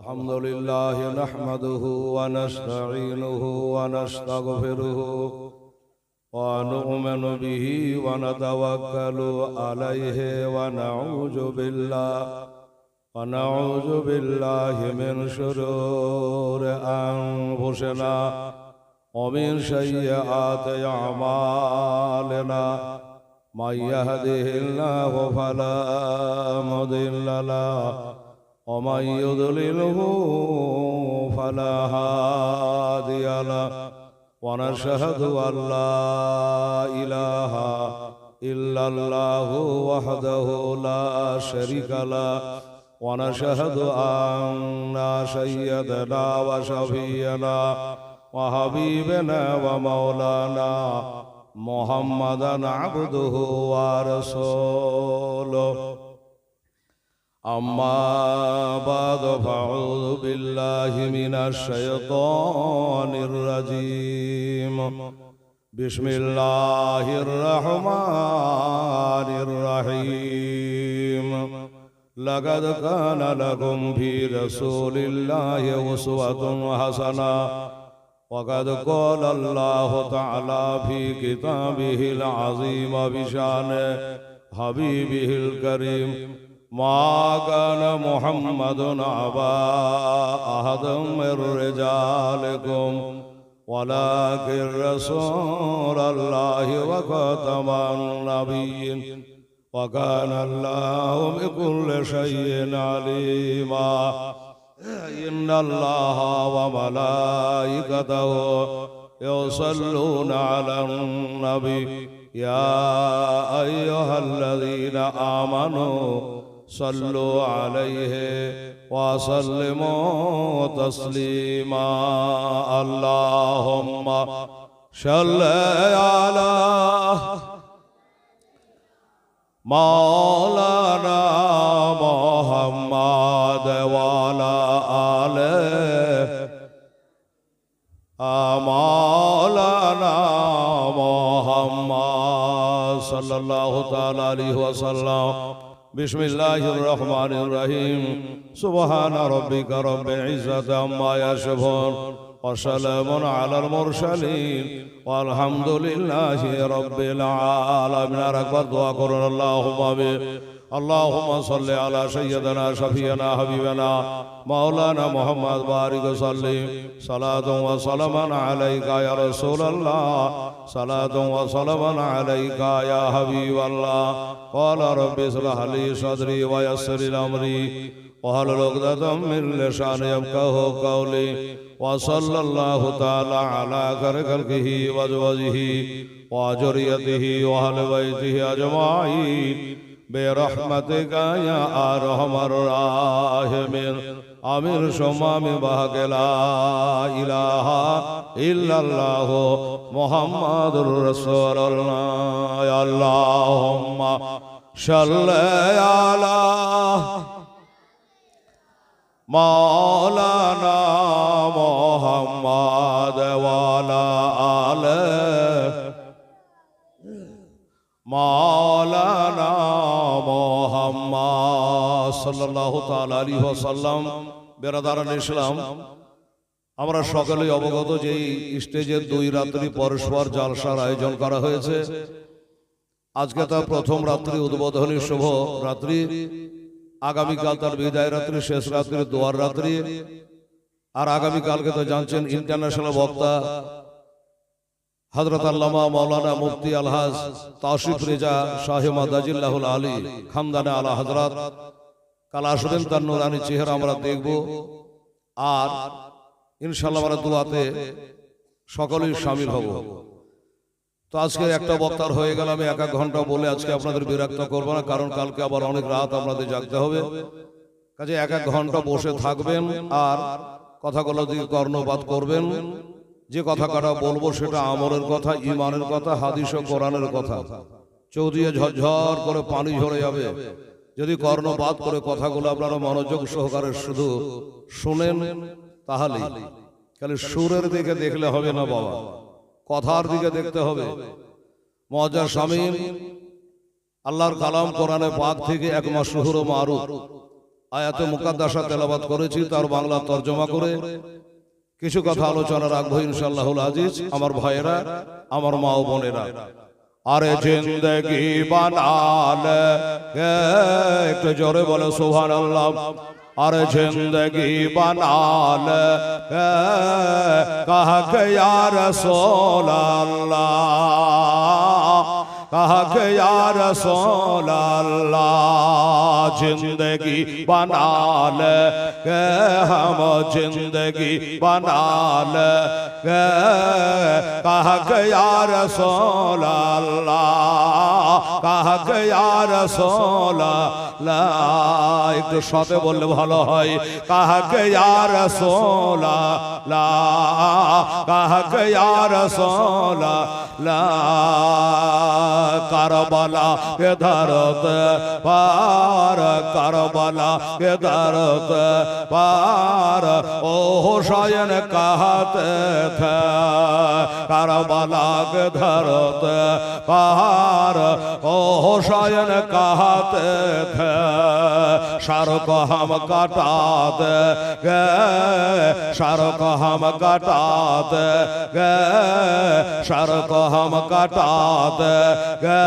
الحمد لله نحمده ونستعينه ونستغفره ونؤمن به ونتوكل عليه ونعوذ بالله من شرور أنفسنا ومن سيئات أعمالنا من يهده الله فلا مضل له ومن يضلله فلا هادي له ونشهد أن لا إله إلا الله وحده لا شريك له ونشهد أن سيدنا وشفيعنا وحبيبنا ومولانا محمدا عبده ورسوله أما بعد فأعوذ بالله من الشيطان الرجيم بسم الله الرحمن الرحيم لقد كان لكم في رسول الله أسوة حسنة وقد قال الله تعالى في كتابه العظيم بشأن حبيبه الكريم ما كان محمد أبا أحد من رجالكم ولكن رسول الله وخاتم النبيين وكان الله بكل شيء عليما إن الله وملائكته يصلون على النبي يا أيها الذين آمنوا صلوا عليه وسلموا تسليما اللهم صل على مولانا محمد وعلى آله مولانا محمد صلى الله تعالى عليه وسلم بسم الله الرحمن الرحيم سبحان ربك رب العزة عما يصفون وسلام على المرسلين والحمد لله رب العالمين أكبر دعاء قرن اللهم صل على سيدنا شفيعنا حبيبنا مولانا محمد بارك وسلم صلاة وسلاما عليك يا رسول الله صلاة وسلاما عليك يا حبيب الله قال رب اشرح لي صدري ويسر لي أمري واحلل عقدة من لساني يفقهوا قولي وصلى الله تعالى على خير خلقه وأزواجه وذريته وأهل بيته أجمعين برحمتك يا أرحم الراحمين آمين ثم آمين بحق لا إله إلا الله محمد رسول الله اللهم صل على مولانا محمد وعلى آله مولانا محمد সাল্লাল্লাহু তাআলা আলাইহি ওয়াসাল্লাম। বেরাদারান ইসলাম, আমরা সকলেই অবগত যে স্টেজের 2 রাত্রি পরস্পর জালসার আয়োজন করা হয়েছে। আজকে তার প্রথম রাত্রি উদ্বোধনী শুভ রাত্রি, আগামীকাল তার বিদায় রাত্রি, শেষ রাত্রি দোয়ার রাত্রি। আর আগামীকালকে তো জানছেন ইন্টারন্যাশনাল বক্তা হযরত আল্লামা মাওলানা মুফতি আলহাজ তাওশিফ রেজা শাহে মাদাজিল্লাহুল আলী খামদানে আলা হযরত কাল আসবেন। তার নূরানি চেহারা আমরা দেখব। আর ইনশাআল্লাহ আমরা দোয়াতে সকলেই শামিল হব। তো আজকে একটা বক্তার হয়ে গেল, আমি 1 ঘন্টা বলে আজকে আপনাদের বিরক্ত করব না, কারণ কালকে আবার অনেক রাত আপনাদের জাগতে হবে। কাজে 1 ঘন্টা বসে থাকবেন আর কথাগুলো দিকে কর্ণপাত করবেন। যে কথা কাটা বলবো সেটা আমলের কথা, ইমানের কথা, হাদিস ও কোরআনের কথা। চোখ দিয়ে ঝরঝর করে পানি ঝরে যাবে যদি কর্ণপাত করে কথাগুলো আপনারা মনোযোগ সহকারে শুধু শুনেন। তাহলে খালি সুরের দিকে দেখলে হবে না বাবা, কথার দিকে দেখতে হবে। মুআজ্জাজ শামীম আল্লাহর কালাম কোরআনে পাক থেকে এক মাশহুর ও মারুফ আয়াতে মুকাদ্দাসা তেলাওয়াত করেছি, তার বাংলা তর্জমা করে কিছু কথা আলোচনা রাখবো ইনশাআল্লাহুল আজিজ। আমার ভাইয়েরা, আমার মা ও বোনেরা, আরে জিন্দগি বানাল, একটু জোরে বলো সুবহানাল্লাহ। আরে জিন্দগি বানাল কহা কে ইয়া রাসূলুল্লাহ, कहा के या रसूल अल्लाह, जिंदगी बना ले के हम जिंदगी बना ले, कहा के या रसूल अल्लाह, कहा के या रसूल अल्लाह, एक साथे बोलले भालो হয়, कहा के या रसूल अल्लाह, कहा के या रसूल अल्लाह, करबला के दर्द पार, करबला के दर्द पार ओ हुसैन कहते थे, करबला के दर्द पार ओ हुसैन कहते थे, सर को हम कटा देंगे, सर को हम कटा देंगे, सर को हम कटा देंगे,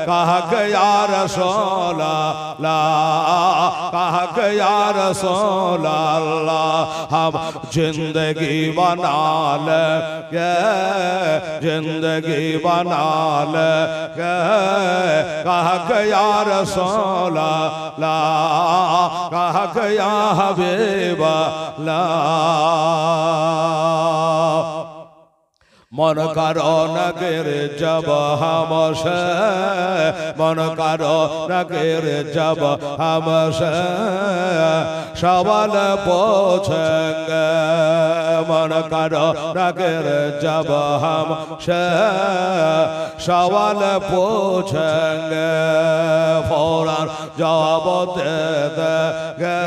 कहा के या रसूल अल्लाह, कहा के या रसूल अल्लाह, हम जिंदगी बना लेंगे, जिंदगी बना लेंगे, कहा के या रसूल अल्लाह, कहा के या हबीब अल्लाह, मन करो नगर जब हमसे, मन करो नगर जब हमसे सवाल पूछेंगे, मन करो नगर जब हमसे सवाल पूछेंगे, फौरन जवाब दे देंगे,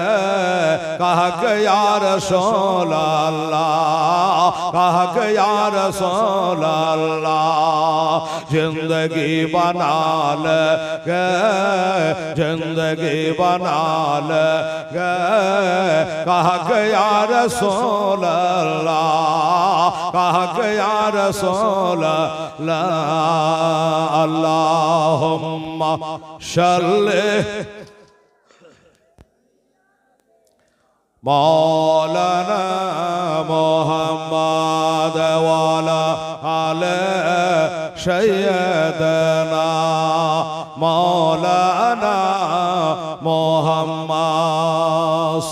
कहा के या रसूल अल्लाह, कहा के या रसूल अल्लाह, जिंदगी बना लेंगे, जिंदगी बना लेंगे, कहा के या रसूल अल्लाह, कहा के या रसूल अल्लाह, अल्लाहुम्मा सल्ली मौलाना मोहम्मद वाला आले सैयदना मौलाना मोहम्मद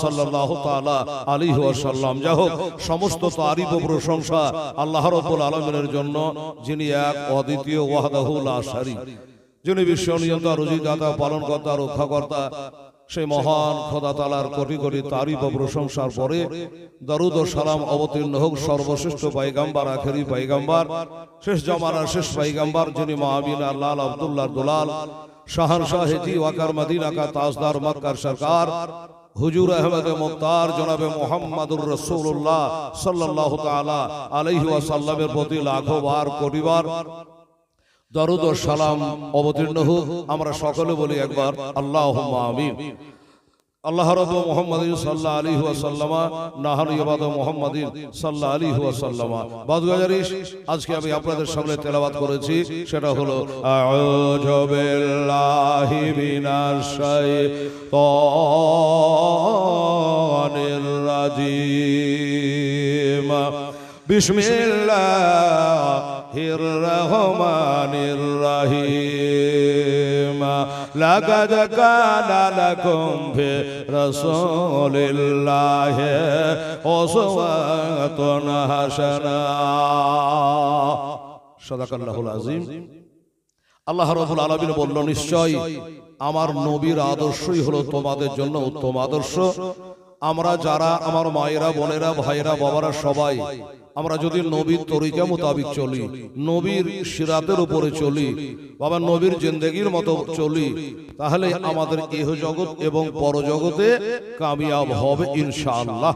सल्लल्लाहु ताला अलैहि ওয়াসাল্লাম। যাই হোক, সমস্ত তারিফ ও প্রশংসা আল্লাহ রাব্বুল আলামিনের জন্য, যিনি এক অদ্বিতীয় ওয়াহদাহু লা শারীক, যিনি বিশ্ব নিয়ন্তা, রুজিদাতা, পালনকর্তা, রক্ষাকর্তা। সেই মহান খোদা তাআলার কোটি কোটি তারিফ ও প্রশংসার পরে দরুদ ও সালাম অবতীর্ণ হোক সর্বশ্রেষ্ঠ পয়গম্বর, আখেরি পয়গম্বর, শেষ জামানার শেষ পয়গম্বর, যিনি মা আমিনা লাল আব্দুল্লাহ দুলাল শাহনশাহ জি ওয়াকার মদিনা কা তাজদার, মক্কার সরকার হুজুর আহমদ মুখতার জনাবে মুহাম্মাদুর রাসূলুল্লাহ সাল্লাল্লাহু তাআলা আলাইহি ওয়াসাল্লামের প্রতি লাখো বার কোটি বার দরুদ ও সালাম অবতীর্ণ হোক। আমরা সকলে বলি একবার আল্লাহুম্মা আমিন। আল্লাহ রাব্বুল মুহাম্মাদিন সাল্লাল্লাহু আলাইহি ওয়াসাল্লাম নাহানু ইবাদু মুহাম্মাদিন সাল্লাল্লাহু আলাইহি ওয়াসাল্লাম বাদগাজারিশ আজকে আমি আপনাদের সামনে তেলাওয়াত করেছি, সেটা হলো আউযু বিল্লাহি মিনাশ শাইতানির রাজিম, বিসমিল্লাহির রহমানির রহিম, লাকাদ কানা লাকুম ফি রাসূলিল্লাহি উসওয়াতুন হাসানাহ। সাদাকাল্লাহুল আযীম। আল্লাহ রাব্বুল আলামিন বলল, নিশ্চয় আমার নবীর আদর্শই হলো তোমাদের জন্য উত্তম আদর্শ, আমরা যারা আমার মায়েরা বোনেরা ভাইরা বাবারা সবাই আমরা যদি নবীর তরিকা মোতাবিক চলি, নবীর সিরাতের উপরে চলি, বাবা নবীর জিন্দেগির মতো চলি, তাহলে আমাদের ইহ জগৎ এবং পরজগতে কামিয়াব হবে ইনশাআল্লাহ।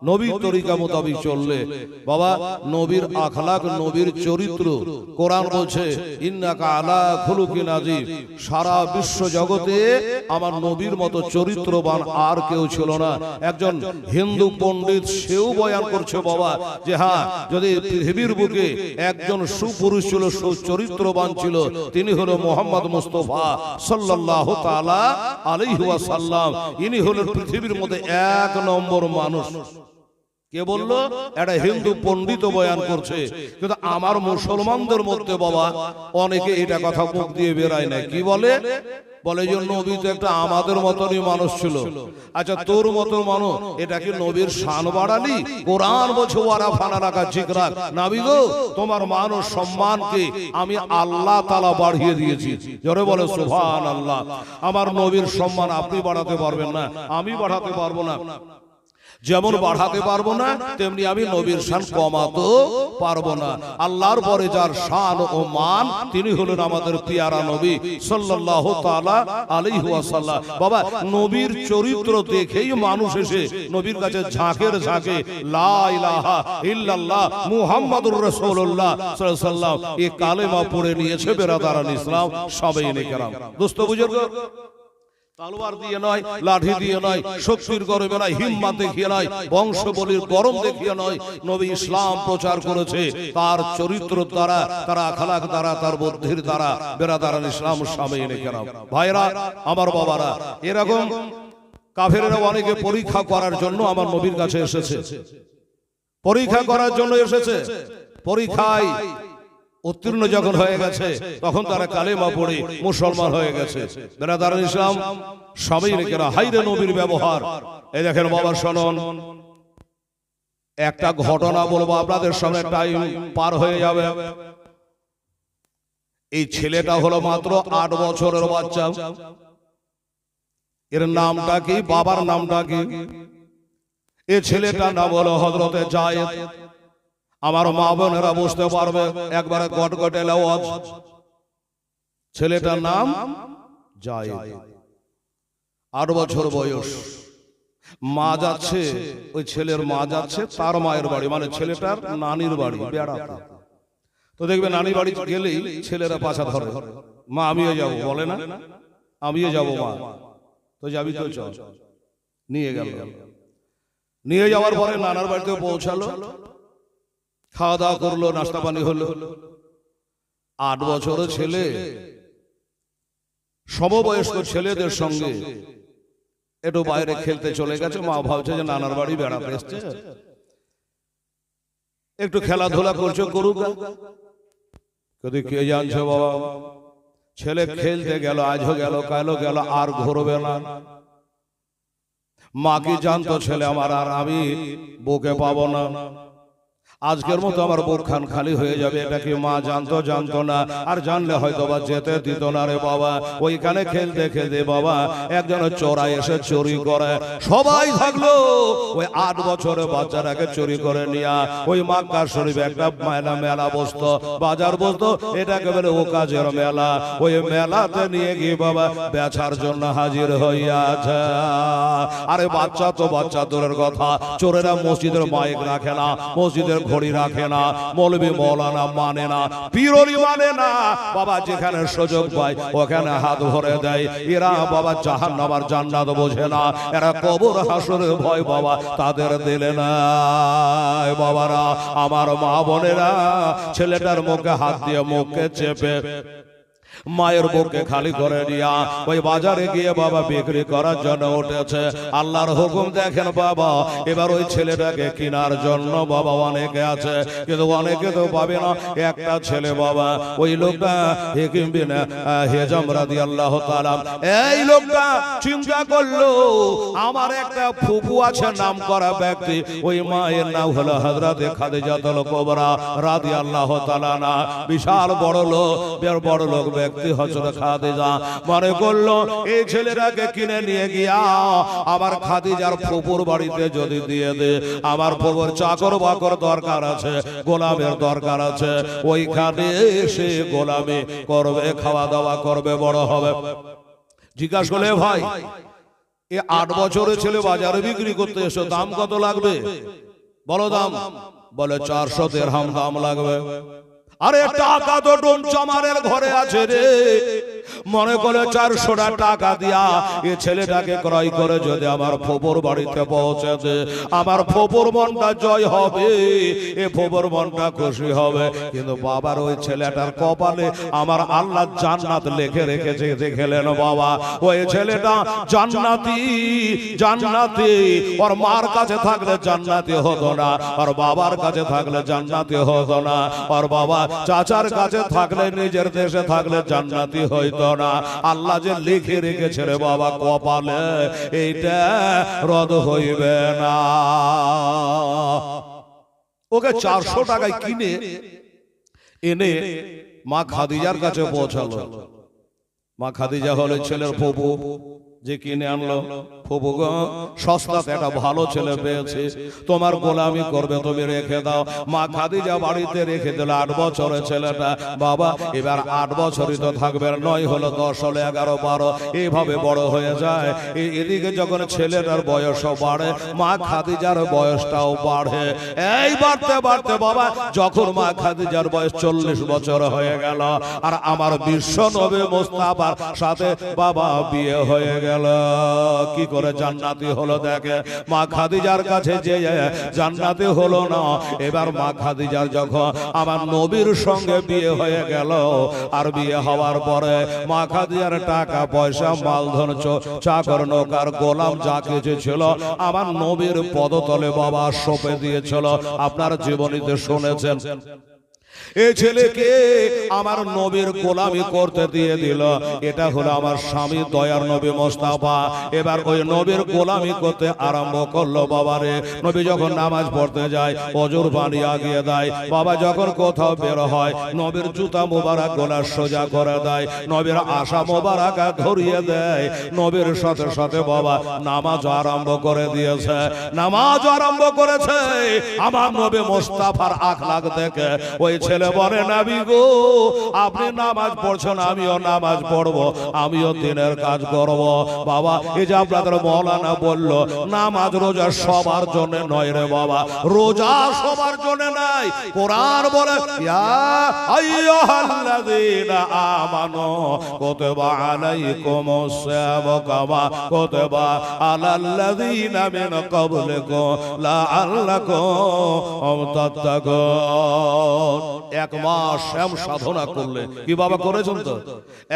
নবীর তরিকা মোতাবিক চললে বাবা নবীর আখলাক, নবীর চরিত্র, কোরআন বলছে ইন্নাকা আলা খুলুকিন আযীম, সারা বিশ্ব জগতে আমার নবীর মতো চরিত্রবান আর কেউ ছিল না। একজন হিন্দু পণ্ডিত সেও বয়ান করছে বাবা যে হ্যাঁ, যদি পৃথিবীর বুকে একজন সুপুরুষ ছিল, সুচরিত্রবান ছিল, তিনি হলো মুহাম্মদ মুস্তাফা সাল্লাল্লাহু তাআলা আলাইহি ওয়াসাল্লাম। ইনি হলেন পৃথিবীর মধ্যে এক নম্বর মানুষ। কে বললো? একটা হিন্দু পণ্ডিত বয়ান করছে। কিন্তু আমার মুসলমানদের মধ্যে বাবা অনেকে এটা কথা মুখ দিয়ে বেরায় না। কি বলে? বলে যে নবী তো একটা আমাদের মতনই মানুষ ছিল। আচ্ছা, তোর মতো মানুষ, এটা কি নবীর শান বাড়ালি? কোরআন বলছে ওয়ারা ফানা রাখা জিকরাক, নবী গো তোমার মানুষ সম্মানকে আমি আল্লাহ তাআলা বাড়িয়ে দিয়েছি। জোরে বলে সুবহানাল্লাহ। আমার নবীর সম্মান আপনি বাড়াতে পারবেন না, আমি বাড়াতে পারবো না। যেমন বাড়াতে পারবো না তেমনি আমি নবীর শান কমাতে পারবো না। আল্লাহর পরে যার শান ও মান তিনি হলেন আমাদের পিয়ারা নবী সাল্লাল্লাহু তাআলা আলাইহি ওয়াসাল্লাম। বাবা নবীর চরিত্র দেখেই মানুষ এসে নবীর কাছে ঝাঁকে লা ইলাহা ইল্লাল্লাহ মুহাম্মাদুর রাসূলুল্লাহ সাল্লাল্লাহু আলাইহি ওয়াসাল্লাম এই কালেমা পড়ে নিয়েছে। বেরাদারান ইসলাম সাহাবায়ে কেরাম, দোস্ত বুজুর্গ, তলোয়ার দিয়ে নয়, লাঠি দিয়ে নয়, শক্তির গরমে নয়, হিম্মত দেখিয়ে নয়, বংশবলির গরম দেখিয়ে নয়, নবী ইসলাম প্রচার করেছে তার চরিত্র দ্বারা, তার আখলাক দ্বারা, তার বুদ্ধির দ্বারা। বেরাদারান ইসলাম সাহাবায়ে কেরাম, ভাইরা আমার বাবারা, এরকম কাফেররা অনেকে পরীক্ষা করার জন্য আমার নবীর কাছে এসেছে, পরীক্ষা করার জন্য এসেছে। পরীক্ষায় উত্তীর্ণ যখন হয়ে গেছে তখন তারা কালেমা পড়ে মুসলমান হয়ে গেছে। বেরাদারান ইসলাম সাহাবায়ে কেরাম, হাইরে নবীর ব্যবহার। এই দেখেন বাবা শুনুন, একটা ঘটনা বলবো, আপনাদের সামনে টাইম পার হয়ে যাবে। এই ছেলেটা হলো মাত্র 8 বছরের বাচ্চা। এর নামটা কি? বাবার নামটা কি? এই ছেলেটার নাম হলো হযরতে যায়েদ। আমার মা বোনেরা বুঝতে পারবে, একবারে গটগটে আওয়াজ। ছেলেটার নাম যায়েদ, 8 বছর বয়স। মা যাচ্ছে, ওই ছেলের মা যাচ্ছে তার মায়ের বাড়ি, মানে ছেলেটার নানির বাড়ি বেড়াতে। তো দেখবে নানির বাড়ি গেলেই ছেলেরা পাছা ধরে, মা আমিও যাব, বলে না আমিও যাব মা। তো যাবি তো চল। নিয়ে গেল, নিয়ে যাওয়ার পরে নানার বাড়িতে পৌঁছালো, খাওয়া দাওয়া করলো, নাস্তা পানি হলো। 8 বছরের ছেলে সমবয়স্ক ছেলেদের সঙ্গে একটু বাইরে খেলতে চলে গেছে। মা ভাবছে যে নানার বাড়ি বেড়াতে এসছে, একটু খেলাধুলা করছে, করুক। কিন্তু কে জানছে বাবা, ছেলে খেলতে গেল, আজও গেল, কালও গেল, আর ঘুরবে না। মা কি জানতো ছেলে আমার আর আমি বুকে পাবো না, আজকের মতো আমার বুকখান খালি হয়ে যাবে, এটা কি মা জানতো? জানতো না। আর জানলে হয়তো বা যেতে দিত না রে বাবা। ওইখানে খেলতে খেলতে বাবা একজন চোরা এসে চুরি করে, সবাই থাকলো, ওই 8 বছরের বাচ্চাটাকে চুরি করে নিয়া ওই মক্কা শরীফে একটা মেলা বসতো, বাজার বসতো, এটাকে বলে ও কাজের মেলা। ওই মেলাতে নিয়ে গিয়ে বাবা বেচার জন্য হাজির হইয়াছে। আরে বাচ্চা তো বাচ্চা দূরের কথা, চোরেরা মসজিদের মাইক রাখে না, মসজিদের ঘড়ি রাখে না, মৌলবি মৌলানা মানে না, পীরলি মানে না। বাবা যেখানে সুযোগ পায় ওখানে হাত ভরে দেয়। এরা বাবা জাহান্নাম আর জান্নাত বোঝে না, এরা কবর হাসরের ভয় বাবা তাদের দিলে না। বাবারা আমার মা বোনেরা, ছেলেটার মুখে হাত দিয়ে মুখে চেপে মায়ের বুকে খালি করে দিয়া ওই বাজারে গিয়ে বাবা বিক্রি করার জন্য উঠেছে। আল্লাহর হুকুম দেখেন বাবা, এবার ওই ছেলেটাকে কেনার জন্য বাবা অনেকে আছে, কিন্তু অনেকে তো পাবে না। একটা ছেলে বাবা, ওই লোকটা হিকিম বিন হিজাম রাদিয়াল্লাহু তাআলা, এই লোকটা চিন্তা করলো আমার একটা ফুফু আছে নাম করা ব্যক্তি, ওই মায়ের নাম হলো হযরতে খাদিজাতুল কুবরা রাদিয়াল্লাহু তাআলা না, বিশাল বড় লোক, বড় লোক ব্যক্তি। ব্যক্তি হযরত খাদিজা মনে করলো এই ছেলেটাকে কিনে নিয়ে গিয়া আমার খাদিজার ফুপুর বাড়িতে যদি দিয়ে দে, আমার ফুপুর চাকর বাকর দরকার আছে, গোলামের দরকার আছে, ওইখানে সে গোলামি করবে, খাওয়া দাওয়া করবে, বড় হবে। জিজ্ঞাসা করলে ভাই এ 8 বছরের ছেলে বাজারে বিক্রি করতে এসে দাম কত লাগবে? বলো দাম। বলে 400 দিরহাম দাম লাগবে। আরে টাকা তো ডোম চামারের ঘরে আছে রে। মনে করে 400 টাকা দিয়া এই ছেলেটাকে ক্রয় করে যদি আমার ফুপুর বাড়িতে পৌঁছে দে, আমার ফুপুর মনটা জয় হবে, এ ফুপুর মনটা খুশি হবে। কিন্তু বাবার ওই ছেলেটার কপালে আমার আল্লাহ জান্নাত লিখে রেখেছে। দেখলেন বাবা, ওই ছেলেটা জান্নাতি, জান্নাতি। ওর মার কাছে থাকলে জান্নাতি হতো না, আর বাবার কাছে থাকলে জান্নাতি হতো না, আর বাবা চাচার কাছে থাকলে, নিজের দেশে থাকলে জান্নাতি হইতো না। আল্লাহ যে লিখে রেখেছে রে বাবা কপালে, এইটা রদ হইবে না। ওকে 400 টাকায় কিনে এনে মা খাদিজার কাছে পৌঁছালো। মা খাদিজা হলে ছেলের ফুফু, যে কিনে আনলো। ফুফু গো, সস্তাতে একটা ভালো ছেলে পেয়েছে, তোমার গোলামি করবে, তুমি রেখে দাও। মা খাদিজা বাড়িতে রেখে দিল 8 বছরের ছেলেটা। বাবা এবার 8 বছরই তো থাকবে, 9 হলো, 10 হলো, 11, 12, এইভাবে বড় হয়ে যায়। এদিকে যখন ছেলেটার বয়সও বাড়ে, মা খাদিজার বয়সটাও বাড়ে। এই বাড়তে বাড়তে বাবা যখন মা খাদিজার বয়স 40 বছর হয়ে গেল, আর আমার বিশ্ব নবী মুস্তাফার সাথে বাবা বিয়ে হয়ে গেল। কি করে জান্নাতি হলো দেখে। মা খাদিজার কাছে যে জান্নাতি হলো না, এবার মা খাদিজার যখন আমার নবীর সঙ্গে বিয়ে হয়ে গেল, আর বিয়ে হওয়ার পরে মা খাদিজার টাকা পয়সা, মালধন, চাকর নৌকার গোলাম যা কিছু ছিল আমার নবীর পদতলে বাবা সঁপে দিয়েছিল। আপনার জীবনীতে শুনেছেন। এই ছেলেকে আমার নবীর গোলামি করতে দিয়ে দিল। এটা হলো আমার স্বামী দয়ার নবী মুস্তাফা। এবার ওই নবীর গোলামি করতে আরম্ভ করলো। বাবারে নবী যখন নামাজ পড়তে যায় ওজুর পানি আগিয়ে দেয়। বাবা যখন কোথাও বের হয় নবীর জুতা মোবারক গলা সোজা করে দেয়, নবীর আশা মোবারক ধরিয়ে দেয়। নবীর সাথে সাথে বাবা নামাজ আরম্ভ করে দিয়েছে, নামাজ আরম্ভ করেছে। আমার নবী মুস্তাফার আখলাক দেখে ওই ছেলে বলে, নবী গো আপনি নামাজ পড়ছেন, আমিও নামাজ পড়বো, আমিও দিনের কাজ করব। বাবা এই যে আপনাদের মৌলানা বলল নামাজ রোজা সবার জন্য নয় রে বাবা, রোজা সবার জন্য নাই। কোরআন বলে ইয়া আইয়ুহাল্লাযীনা আমানু কুতিবা আলাইকুমুস সিয়ামু কামা কুতিবা আলাল্লাযীনা মিন ক্বাবলিকুম লাআল্লাকুম তাত্তাকুন। 1 মাস শ্যাম সাধনা করলে কি বাবা করেছেন তো?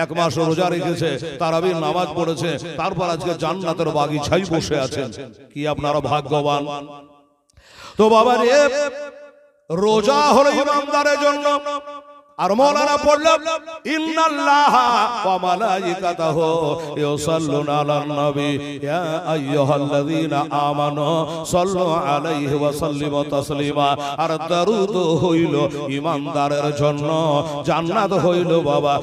1 মাস রোজা রেখেছে, তারাবির নামাজ পড়েছে, তারপর আজকে জান্নাতের বাগিচায় বসে আছেন। কি আপনারা ভাগ্যবান। তো বাবা রে, রোজা হলো ইমানদারের জন্য। আর মৌলানা পড়লেন ইন্নাল্লাহা ওয়া মালাইকাতাহু ইউসাল্লুনা আলান নবী ইয়া আইয়ুহাল্লাযীনা আমানু সাল্লু আলাইহি ওয়া সাল্লিমু তাসলিমা। আর দরুদ হইল ঈমানদারের জন্য, জান্নাত হইল বাবা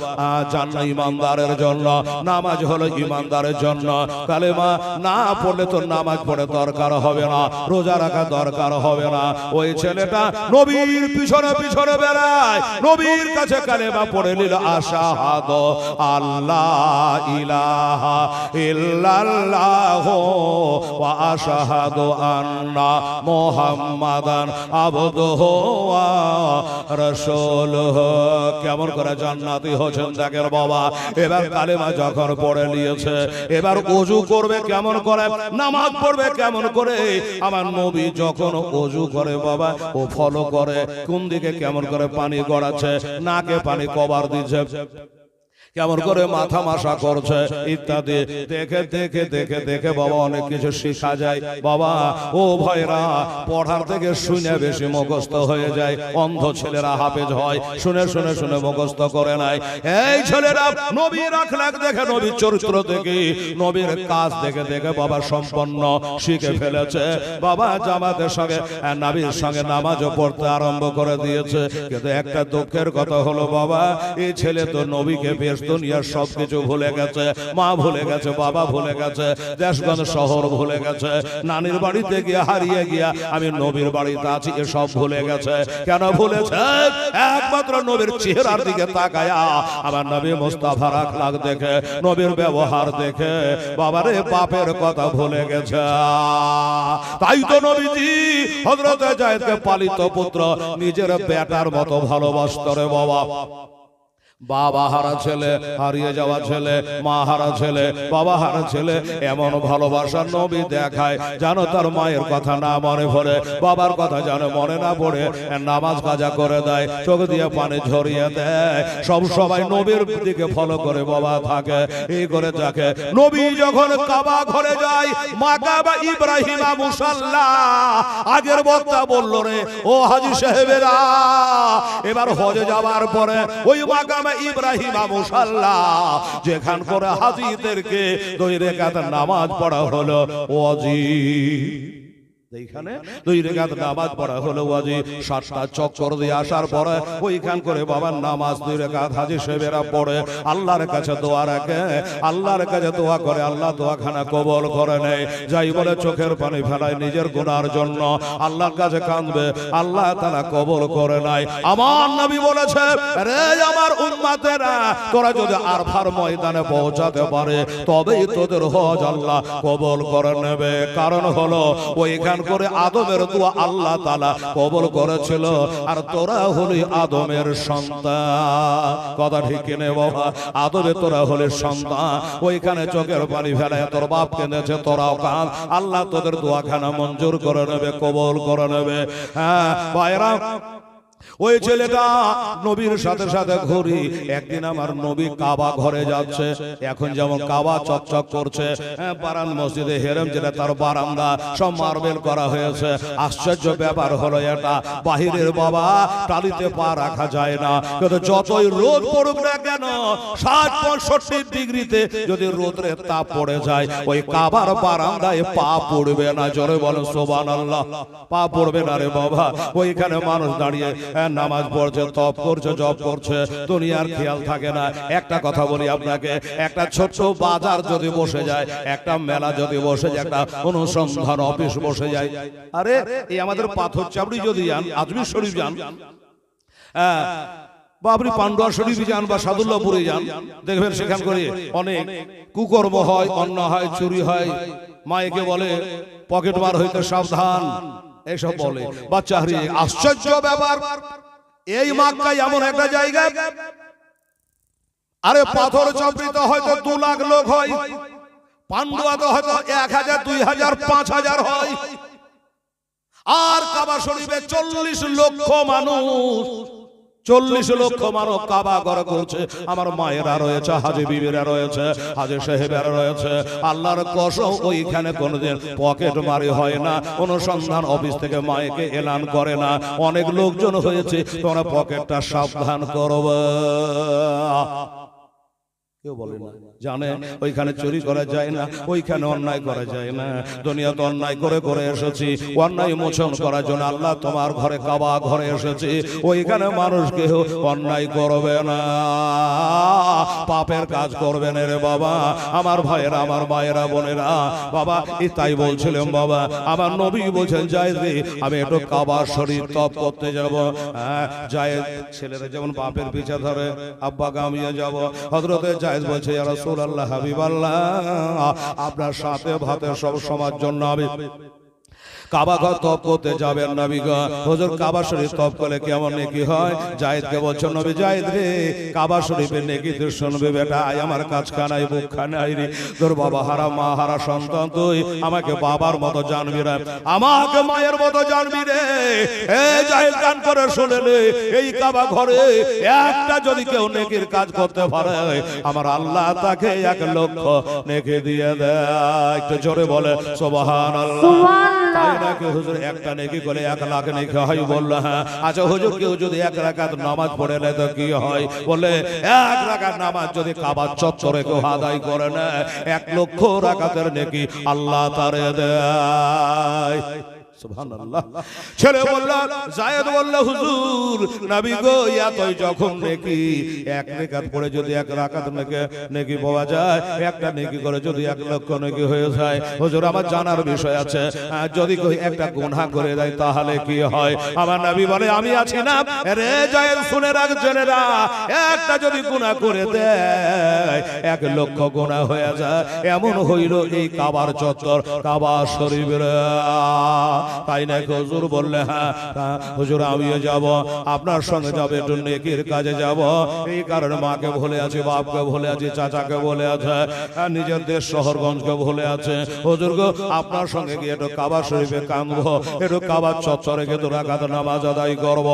জান্নাত ঈমানদারের জন্য, নামাজ হলো ঈমানদারের জন্য। কালেমা না পড়লে তো নামাজ পড়ে দরকার হবে না, রোজা রাখা দরকার হবে না। ওই ছেলেটা নবীর পিছনে পিছনে বেড়ায়, নবীর কাছে কালেমা পড়ে নিল, আশহাদু আল্লাহ ইলাহা ইল্লাল্লাহ ওয়া আশহাদু আন্না মুহাম্মাদান আবদুহু ওয়া রাসূলুহু। কেমন করে জান্নাতি হচ্ছেন দেখেন বাবা। এবার কালেমা যখন পড়ে নিয়েছে, এবার ওযু করবে কেমন করে, নামাজ পড়বে কেমন করে। আমার নবী যখন ওযু করে বাবা ও ফলো করে কোন দিকে কেমন করে পানি গড়াচ্ছে, নাকে পানি কভার দিচ্ছে, কেমন করে মাথা মাসা করছে ইত্যাদি দেখে দেখে দেখে দেখে বাবা অনেক কিছু শেখা যায়। বাবা ও ভাইরা, পড়ার থেকে শুনে বেশি মুখস্থ হয়ে যায়। অন্ধ ছেলেরা হাফেজ হয়, শুনে শুনে শুনে মুখস্থ করে নাই। এই ছেলেরা নবীর আখলাক দেখে, নবীর চরিত্র দেখে, নবীর কাজ দেখে দেখে বাবা সম্পন্ন শিখে ফেলেছে। বাবা জামাতের সঙ্গে নবীর সঙ্গে নামাজও পড়তে আরম্ভ করে দিয়েছে। কিন্তু একটা দুঃখের কথা হলো বাবা, এই ছেলে তো নবীকে বেশ দুনিয়ার সবকিছু ভুলে গেছে, মা ভুলে গেছে, বাবা ভুলে গেছে, দেশগঞ্জ শহর ভুলে গেছে, নানির বাড়িতে গিয়ে হারিয়ে গিয়া আমি নবীর বাড়িতে আছি এসব ভুলে গেছে। কেন ভুলেছে? একমাত্র নবীর চেহারার দিকে তাকায়া, আমার নবী মুস্তাফার আখলাক দেখে, নবীর ব্যবহার দেখে বাবারে বাপের কথা ভুলে গেছে। তাই তো নবীজি হযরত যায়েদকে পালিত পুত্র নিজের বেটার মতো ভালোবাসত রে বাবা। বাবা হারা ছেলে, হারিয়ে যাওয়া ছেলে, মা হারা ছেলে, বাবা হারা ছেলে, এমন ভালোবাসার নবী দেখায় জানো তার মায়ের কথা না মনে পড়ে, বাবার কথা জানো মনে না পড়ে, নামাজ কাজা করে দেয়, চোখ দিয়ে পানি ঝরিয়ে দেয়, সব সবাই নবীর দিকে ফলো করে বাবা থাকে এই করে থাকে। নবী যখন কাবা ঘরে যায়, মাকাবা ইব্রাহিমা মুসাল্লা, আগের বক্তা বলল রে ও হাজী সাহেবেরা, এবার হজে যাওয়ার পরে ওই মাকাবা ইব্রাহিমা মুসাল্লা যেখান করে হাজীদেরকে 2 রাকাত নামাজ পড়া হলো ওয়াজিব, এইখানে 2 রাকাত নামাজ পড়া হলো ওয়াজিব। 7টা চক্কর দিয়ে আসার পরে ওইখান করে বাবার নামাজ 2 রাকাত হাজী সাহেবেরা পড়ে আল্লাহর কাছে দোয়া রাখে, আল্লাহর কাছে দোয়া করে, আল্লাহ দোয়াখানা কবুল করে নেয়। যাই বলে চোখের পানি ফেলায় নিজের গুনার জন্য, আল্লাহর কাছে কাঁদবে, আল্লাহ তাআলা কবুল করে নেয়। আমার নবী বলেছে রে আমার উম্মতেরা, তোরা যদি আরফার ময়দানে পৌঁছাতে পারে তবেই তোদের হজ আল্লাহ কবুল করে নেবে। কারণ হলো ওইখান করে আদমের দোয়া আল্লাহ তাআলা কবুল করেছিল, আর তোরা হলি আদমের সন্তান। কথা ঠিক কিনে বাবা? আদমে তোরা হলি সন্তান। ওইখানে চোখের পানি ফেলায় তোর বাপ কেঁদেছে, তোরাও কাঁদ, আল্লাহ তোদের দোয়াখানা মঞ্জুর করে নেবে, কবুল করে নেবে। হ্যাঁ ভাইরা, ওই ছেলেটা নবীর সাথে সাথে ঘুরি। একদিন আমার নবী কাবা ঘরে যাচ্ছে, এখন যেমন কাবা চকচক করছে, বারান মসজিদে হেরেম যেটা তার বারান্দা সব মার্বেল করা হয়েছে। আশ্চর্য ব্যাপার হলো এটা, বাহিরের বাবা টালিতে পা রাখা যায় না, কিন্তু যতই রোদ পড়ুক না কেন 60-65 ডিগ্রিতে যদি রোদের তাপ পড়ে যায় ওই কাবার বারান্দায় পা পড়বে না। জোরে বলো সুবহানাল্লাহ। পা পড়বে না রে বাবা। ওইখানে মানুষ দাঁড়িয়ে নামাজ পড়ছে, তপ করছে, জপ করছে, দুনিয়ার খেয়াল থাকে না। একটা কথা বলি আপনাকে, একটা ছোট্ট বাজার যদি বসে যায়, একটা মেলা যদি বসে যায়, একটা অনুসন্ধান অফিস বসে যায়, আরে এই আমাদের পাথর চাবড়ি যদি যান, আজমির শরীফ যান, বা আপনি পান্ডুয়া শরীফ যান বা সাদুল্লাহপুরে যান, দেখবেন সেখান করে অনেক কুকর্ম হয়, অন্যায় হয়, চুরি হয়, মাইকে বলে পকেট মার হইতে সাবধান, এইসব বলে বাচ্চা হারিয়ে। আশ্চর্য ব্যাপার, এই মক্কায় এমন একটা জায়গা, আরে পাথর চাপড়িতে হয়তো 2 লাখ লোক হয়, পান্ডুয়াতে হয়তো 1000, 2000, 5000 হয়, আর কাবা শরীফে 40 লক্ষ মানুষ, 40 লক্ষ মানুষ কাবা ঘর করছে। আমার মায়েরা রয়েছে, হাজী বিবিরা রয়েছে, হাজী সাহেবেরা রয়েছে। আল্লাহর কসম ওইখানে কোনোদিন পকেট মারি হয় না, অনুসন্ধান অফিস থেকে মাইকে এলান করে না, অনেক লোকজন হয়েছে, তোমরা পকেটটা সাবধান করবে। কেউ বলে না, জানে ওইখানে চুরি করা যায় না, ওইখানে অন্যায় করা যায় না। দুনিয়াতে অন্যায় করে করে এসেছি, অন্যায় মোচন করার জন্য আল্লাহ তোমার ঘরে কাবা ঘরে এসেছি, ওইখানে মানুষ কেউ অন্যায় করবে না, পাপের কাজ করবে না রে বাবা। আমার ভাইয়েরা, আমার মায়েরা, বোনেরা, বাবা তাই বলছিলাম বাবা, আমার নবী বলছেন যায়েদ রে আমি একটু কাবা শরীফ তপ করতে যাব। যায়েদ ছেলেরা যেমন বাপের পিছে ধরে, আব্বা গামিয়ে যাব, হযরতে যায়েদ বলছে ইয়া রাসূলুল্লাহ, হাবিবাল্লাহ, আপনার সাথে ভাতে সব সময়ের জন্য আমি কাবা ঘর তপ করতে যাবেন নবী গো। হুজুর কাবা শরীফ তপ করলে কেমন নেকি হয়? যায়েদকে বলছেন নবী, যায়েদ রে কাবা শরীফের নেকি তুই শুনবি বেটা, আয় আমার কাজ খানাই বুক খানাই রে, তোর বাবা হারা মা হারা সন্তান, তুই আমাকে বাবার মতো জানবি রে, আমাকে মায়ের মতো জানবি রে। এই যায়েদ কান করে শুনে নে, এই কাবা ঘরে একটা যদি কেউ নেকির কাজ করতে পারে আমার আল্লাহ তাকে 1 লক্ষ নেকি দিয়ে দেয়। একটু জোরে বলে সুবহানাল্লাহ। নাকি হুজুর একটা নেকি করে 1 লাখ নেকি হয়? বললো হ্যাঁ। আচ্ছা হুজুর কেউ যদি 1 রাকাত নামাজ পড়ে নেয় তো কি হয়? বলে 1 রাকাত নামাজ যদি কাবা চত্বরে কেউ আদায় করে নেয় 1 লক্ষ রাকাতের নেকি আল্লাহ তারে দেয়। সুবহানাল্লাহ। ছেলে বলল, জায়েদ বলল, হুজুর নবী গো, এতই যখন নেকি, এক রাকাত পড়ে যদি এক রাকাত নেকি পাওয়া যায়, একটা নেকি করে যদি 1 লক্ষ নেকি হয়ে যায়। হুজুর আমার জানার বিষয় আছে, যদি কেউ একটা গুনাহ করে দেয় তাহলে কি হয়? আমার নবী বলে, আমি আছি না রে জায়েদ, শুনে রাখ, জেনে রাখ, একটা যদি গুনাহ করে দেয় 1 লক্ষ গুনাহ হয়ে যায়। এমন হইল এই কাবার চত্বর, কাবা শরীফের। তাই না হুজুর বললে, হ্যাঁ হুজুর আমিও যাব, আপনার সঙ্গে যাব, একটু নেকির কাজে যাব। এই কারণে মাকে ভুলে আছে, বাপকে ভুলে আছে, চাচাকে ভুলে আছে, নিজের দেশ শহরগঞ্জকে ভুলে আছে। হুজুর গো, আপনার সঙ্গে গিয়ে একটু কাবা শরীফে কাঁদবো, একটু কাবা চত্বরে গিয়ে 2 রাকাত নামাজ আদায় করব।